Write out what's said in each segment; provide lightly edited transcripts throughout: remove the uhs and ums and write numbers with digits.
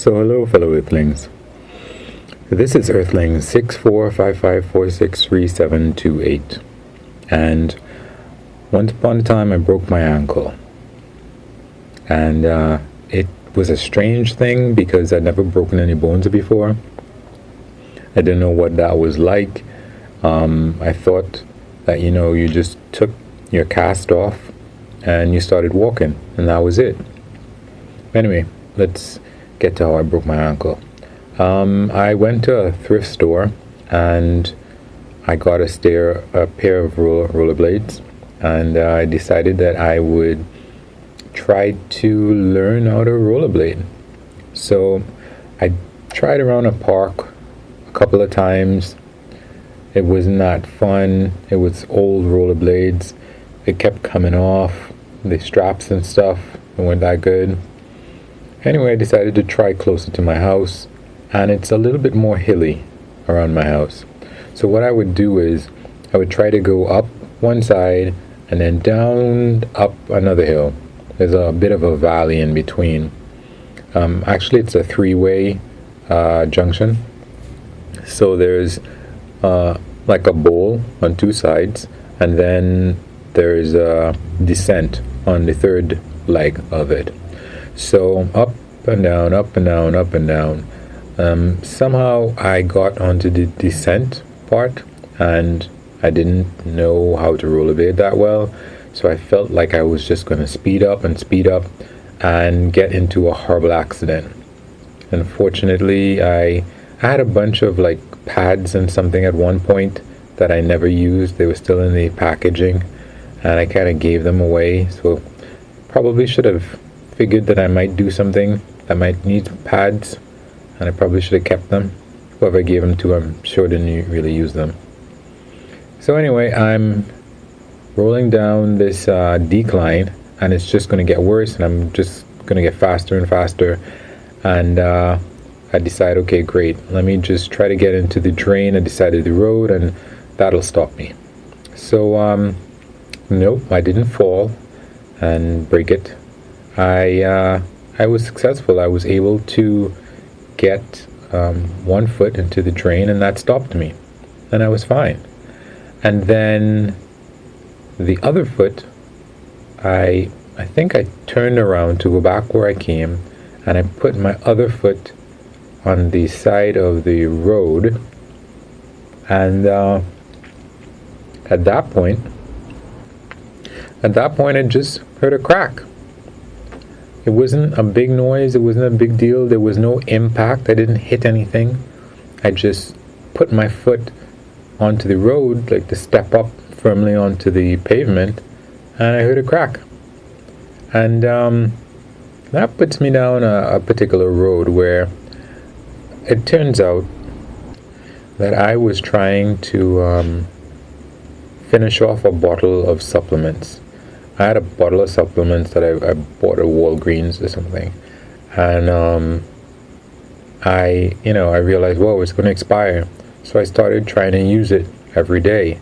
So hello fellow Earthlings. This is Earthling 6455463728. And once upon a time I broke my ankle. And it was a strange thing because I'd never broken any bones before. I didn't know what that was like. I thought that, you just took your cast off and you started walking and that was it. Anyway, let's get to how I broke my ankle. I went to a thrift store and I got a pair of rollerblades, and I decided that I would try to learn how to rollerblade. So I tried around a park a couple of times. It was not fun. It was old rollerblades. It kept coming off. The straps and stuff weren't that good. Anyway, I decided to try closer to my house, and it's a little bit more hilly around my house. So what I would do is I would try to go up one side and then down up another hill. There's a bit of a valley in between. Actually, it's a three-way junction. So there's like a bowl on two sides, and then there's a descent on the third leg of it. So up and down, up and down, up and down. Somehow I got onto the descent part, and I didn't know how to rollerblade that well. So I felt like I was just going to speed up and get into a horrible accident. Unfortunately, I had a bunch of like pads and something at one point that I never used. They were still in the packaging, and I kind of gave them away. So probably should have figured that I might do something that might need pads, and I probably should have kept them. Whoever I gave them to, I'm sure didn't really use them. So anyway, I'm rolling down this decline, and it's just going to get worse, and I'm just going to get faster and faster. And I decide, okay, great, let me just try to get into the drain and decided the road, and that'll stop me. So nope, I didn't fall and break it. I was successful. I was able to get one foot into the drain, and that stopped me, and I was fine. And then the other foot, I think I turned around to go back where I came, and I put my other foot on the side of the road, and at that point I just heard a crack. It wasn't a big noise, it wasn't a big deal, there was no impact, I didn't hit anything. I just put my foot onto the road, like to step up firmly onto the pavement, and I heard a crack. And that puts me down a particular road where it turns out that I was trying to finish off a bottle of supplements. I had a bottle of supplements that I bought at Walgreens or something, and I realized, whoa, it's going to expire. So I started trying to use it every day,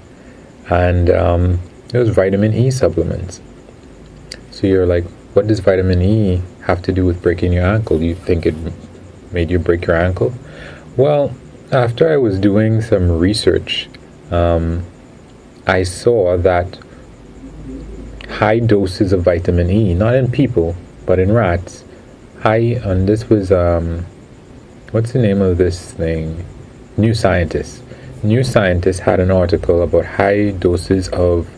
and it was vitamin E supplements. So you're like, what does vitamin E have to do with breaking your ankle? Do you think it made you break your ankle? Well, after I was doing some research, I saw that high doses of vitamin E, not in people, but in rats, and this was, what's the name of this thing? New Scientist. New Scientist had an article about high doses of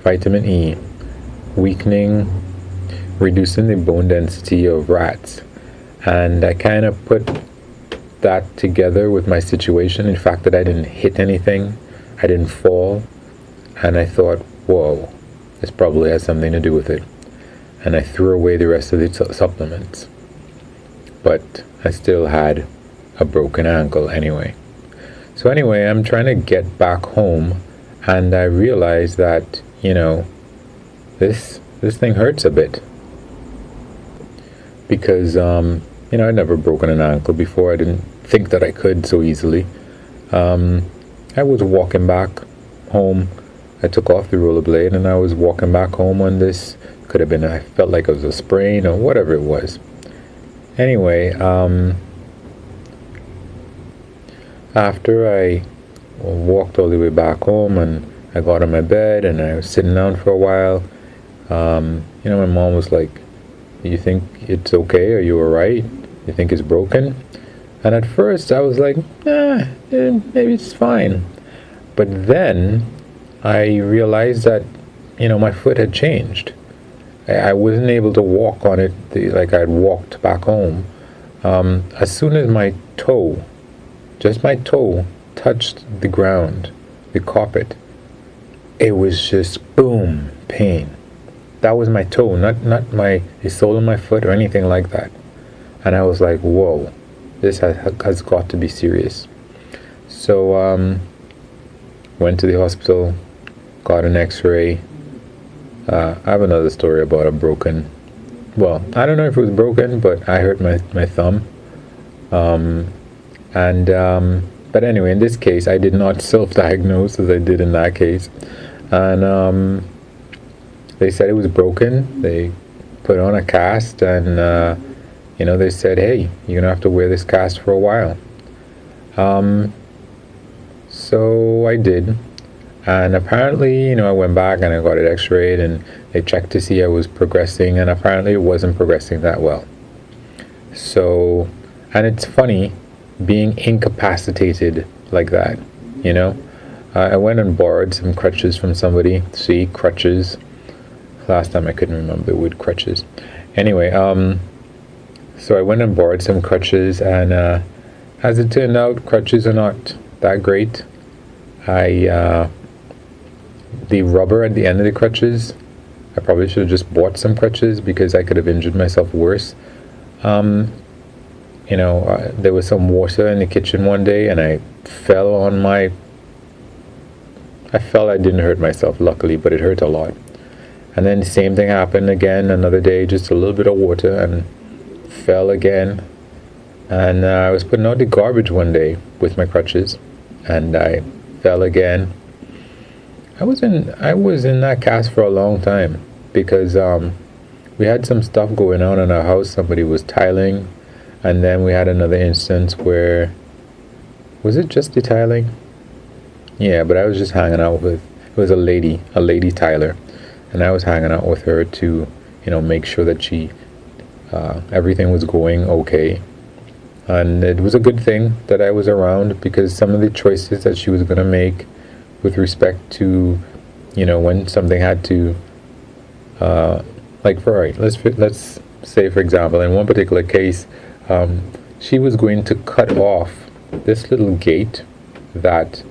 vitamin E reducing the bone density of rats. And I kind of put that together with my situation, in fact that I didn't hit anything, I didn't fall, and I thought, whoa, this probably has something to do with it. And I threw away the rest of the supplements. But I still had a broken ankle anyway. So anyway, I'm trying to get back home, and I realized that, this thing hurts a bit. Because, I'd never broken an ankle before. I didn't think that I could so easily. I was walking back home. I took off the rollerblade and I was walking back home on this. Could have been, I felt like it was a sprain or whatever it was. Anyway, After I walked all the way back home and I got on my bed and I was sitting down for a while, my mom was like, "You think it's okay? Are you alright? You think it's broken?" And at first I was like, maybe it's fine. But then I realized that, my foot had changed. I wasn't able to walk on it like I'd walked back home. As soon as my toe, just my toe, touched the ground, the carpet, it was just boom, pain. That was my toe, not the sole of my foot or anything like that. And I was like, whoa, this has got to be serious. So went to the hospital, got an x-ray. I have another story about a broken, well, I don't know if it was broken, but I hurt my thumb. But anyway, in this case, I did not self-diagnose as I did in that case. And they said it was broken. They put on a cast and, they said, hey, you're going to have to wear this cast for a while. So I did. And apparently, I went back and I got it x-rayed and they checked to see I was progressing, and apparently it wasn't progressing that well. So, and it's funny being incapacitated like that, I went and borrowed some crutches from somebody. See, crutches. Last time I couldn't remember the word crutches. Anyway, so I went and borrowed some crutches, and as it turned out, crutches are not that great. The rubber at the end of the crutches, I probably should have just bought some crutches because I could have injured myself worse. There was some water in the kitchen one day and I fell. I didn't hurt myself, luckily, but it hurt a lot. And then the same thing happened again another day, just a little bit of water, and fell again. And I was putting out the garbage one day with my crutches and I fell again. I was in that cast for a long time because we had some stuff going on in our house. Somebody was tiling, and then we had another instance where, was it just the tiling? Yeah, but I was just hanging out with, it was a lady tiler, and I was hanging out with her to, make sure that everything was going okay. And it was a good thing that I was around because some of the choices that she was going to make with respect to, when something had to, let's say, for example, in one particular case, she was going to cut off this little gate that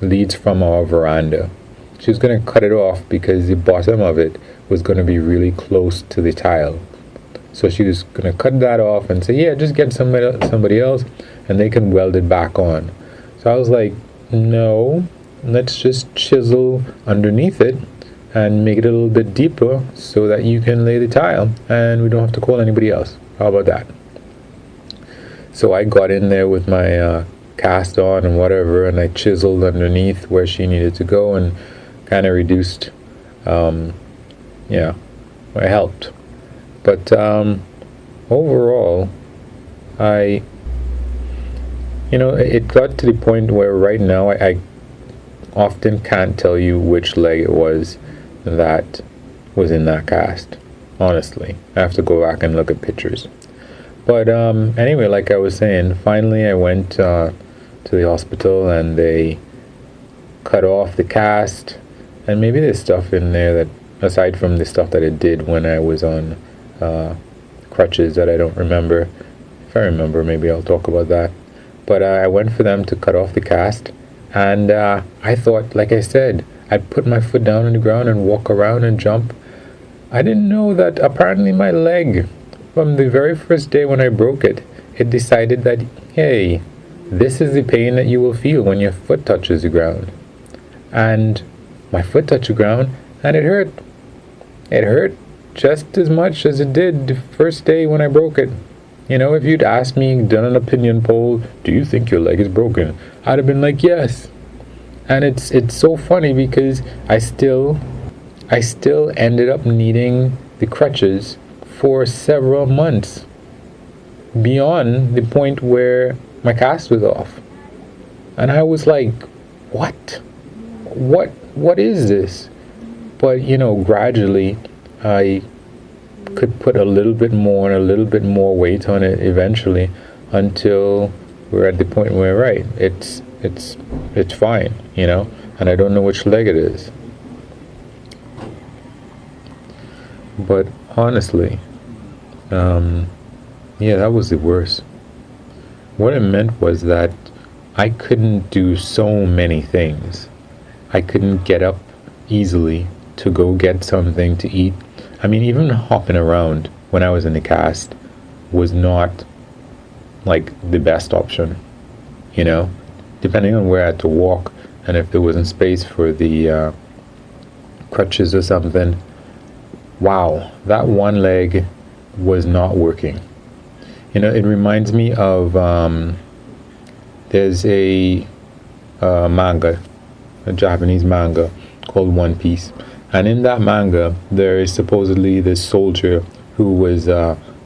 leads from our veranda. She was going to cut it off because the bottom of it was going to be really close to the tile. So she was going to cut that off and say, yeah, just get somebody else and they can weld it back on. So I was like, no, let's just chisel underneath it and make it a little bit deeper so that you can lay the tile and we don't have to call anybody else. How about that? So I got in there with my cast on and whatever, and I chiseled underneath where she needed to go and kind of reduced, I helped. But overall, it got to the point where right now I often can't tell you which leg it was that was in that cast. Honestly, I have to go back and look at pictures. But anyway, like I was saying, finally I went to the hospital and they cut off the cast, and maybe there's stuff in there that, aside from the stuff that it did when I was on crutches, that I don't remember. If I remember, maybe I'll talk about that. But I went for them to cut off the cast, and I thought, like I said, I'd put my foot down on the ground and walk around and jump. I didn't know that apparently my leg, from the very first day when I broke it, it decided that, hey, this is the pain that you will feel when your foot touches the ground. And my foot touched the ground, and it hurt. It hurt just as much as it did the first day when I broke it. If you'd asked me, done an opinion poll, do you think your leg is broken? I'd have been like, yes. And it's so funny because I still ended up needing the crutches for several months, beyond the point where my cast was off. And I was like, what? What is this? But, gradually I could put a little bit more and a little bit more weight on it eventually until we're at the point where, right, it's fine, and I don't know which leg it is. But honestly, yeah, that was the worst. What it meant was that I couldn't do so many things. I couldn't get up easily to go get something to eat. I mean, even hopping around when I was in the cast was not like the best option, depending on where I had to walk and if there wasn't space for the crutches or something. Wow, that one leg was not working. It reminds me of there's a manga, a Japanese manga called One Piece. And in that manga, there is supposedly this soldier who was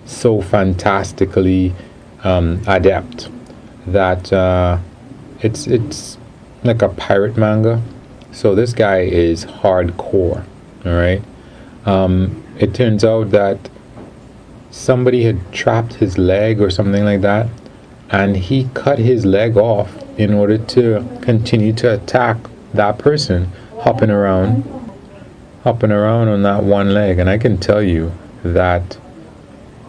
so fantastically adept that it's like a pirate manga. So this guy is hardcore, all right? It turns out that somebody had trapped his leg or something like that, and he cut his leg off in order to continue to attack that person hopping around on that one leg. And I can tell you that,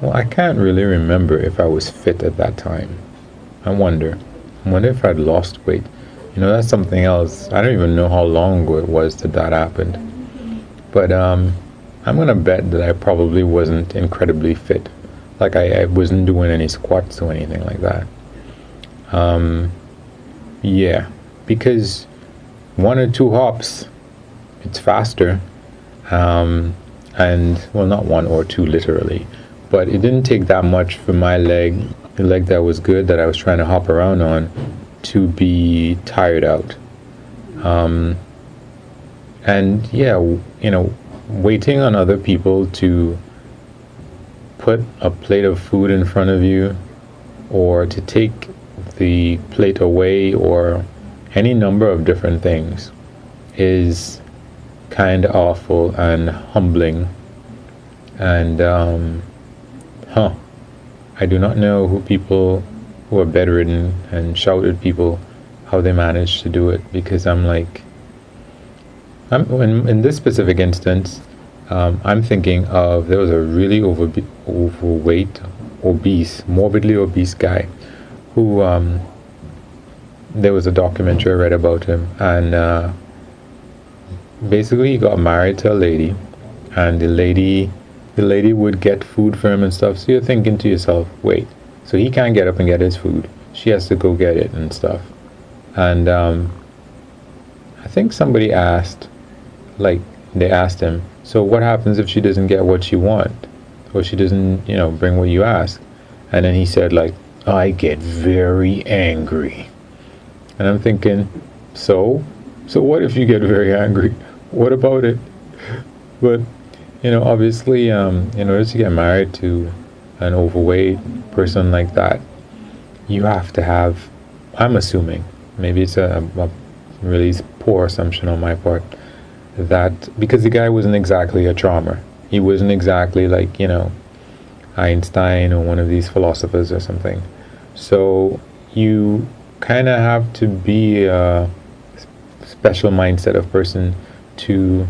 well, I can't really remember if I was fit at that time. I wonder if I'd lost weight. That's something else. I don't even know how long ago it was that happened. But I'm gonna bet that I probably wasn't incredibly fit. Like I wasn't doing any squats or anything like that. Yeah, because 1 or 2 hops, it's faster. And well, not 1 or 2 literally, but it didn't take that much for my leg, the leg that was good, that I was trying to hop around on, to be tired out. And yeah, waiting on other people to put a plate of food in front of you, or to take the plate away, or any number of different things, is kind of awful and humbling. And I do not know who are bedridden and shouted people, how they managed to do it, because in this specific instance, I'm thinking of, there was a really overweight, morbidly obese guy who, there was a documentary I read about him, and basically he got married to a lady, and the lady would get food for him and stuff. So you're thinking to yourself, wait, so he can't get up and get his food, she has to go get it and stuff. And I think somebody asked, they asked him, so what happens if she doesn't get what she wants, or she doesn't bring what you ask? And then he said, I get very angry. And I'm thinking, so what if you get very angry? What about it? But obviously, in order to get married to an overweight person like that, you have to have, I'm assuming, maybe it's a really poor assumption on my part, that because the guy wasn't exactly a charmer, he wasn't exactly like Einstein or one of these philosophers or something. So you kind of have to be a special mindset of person to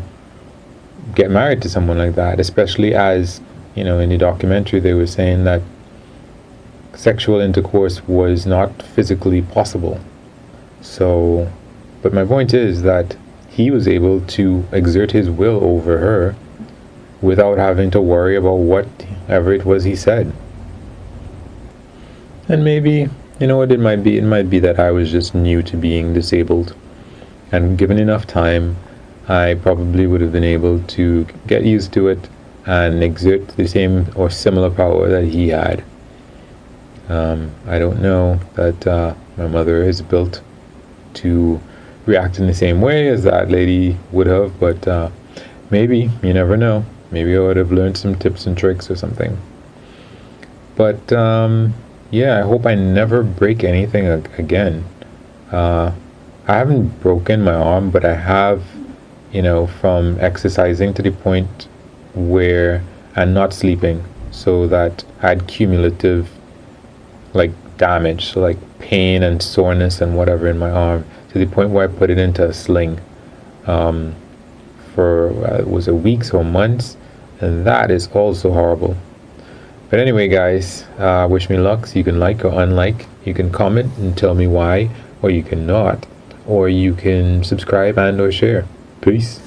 get married to someone like that, especially as in the documentary they were saying that sexual intercourse was not physically possible. So, but my point is that he was able to exert his will over her without having to worry about whatever it was he said. And maybe, what it might be that I was just new to being disabled, and given enough time, I probably would have been able to get used to it and exert the same or similar power that he had. I don't know that my mother is built to react in the same way as that lady would have, but maybe, you never know. Maybe I would have learned some tips and tricks or something. But yeah, I hope I never break anything again. I haven't broken my arm, but I have, from exercising to the point where I'm not sleeping, so that I had cumulative like damage, so like pain and soreness and whatever in my arm, to the point where I put it into a sling for was it weeks or months, and that is also horrible. But anyway, guys, wish me luck. So you can like or unlike, you can comment and tell me why, or you can not, or you can subscribe and or share. Peace.